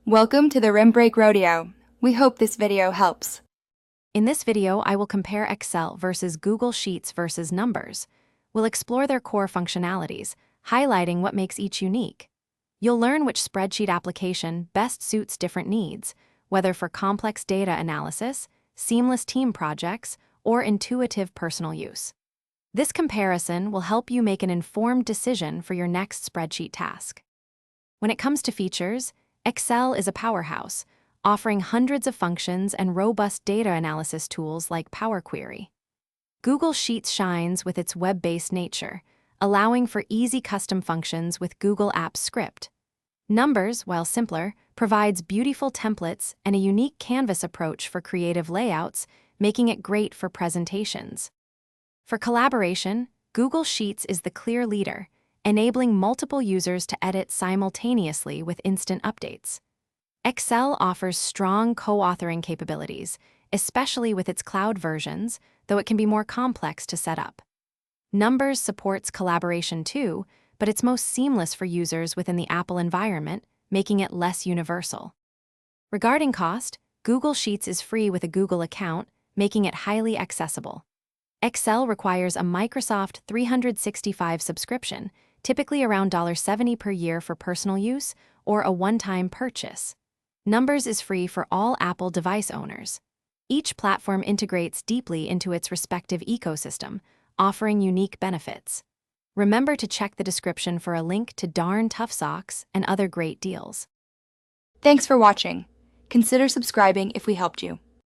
Welcome to the Rim Break Rodeo. We hope this video helps. In this video, I will compare Excel versus Google Sheets versus Numbers. We'll explore their core functionalities, highlighting what makes each unique. You'll learn which spreadsheet application best suits different needs, whether for complex data analysis, seamless team projects, or intuitive personal use. This comparison will help you make an informed decision for your next spreadsheet task. When it comes to features, Excel is a powerhouse, offering hundreds of functions and robust data analysis tools like Power Query. Google Sheets shines with its web-based nature, allowing for easy custom functions with Google Apps Script. Numbers, while simpler, provides beautiful templates and a unique canvas approach for creative layouts, making it great for presentations. For collaboration, Google Sheets is the clear leader, enabling multiple users to edit simultaneously with instant updates. Excel offers strong co-authoring capabilities, especially with its cloud versions, though it can be more complex to set up. Numbers supports collaboration too, but it's most seamless for users within the Apple environment, making it less universal. Regarding cost, Google Sheets is free with a Google account, making it highly accessible. Excel requires a Microsoft 365 subscription, typically around $70 per year for personal use or a one-time purchase. Numbers is free for all Apple device owners. Each platform integrates deeply into its respective ecosystem, offering unique benefits. Remember to check the description for a link to Darn Tough Socks and other great deals. Thanks for watching. Consider subscribing if we helped you.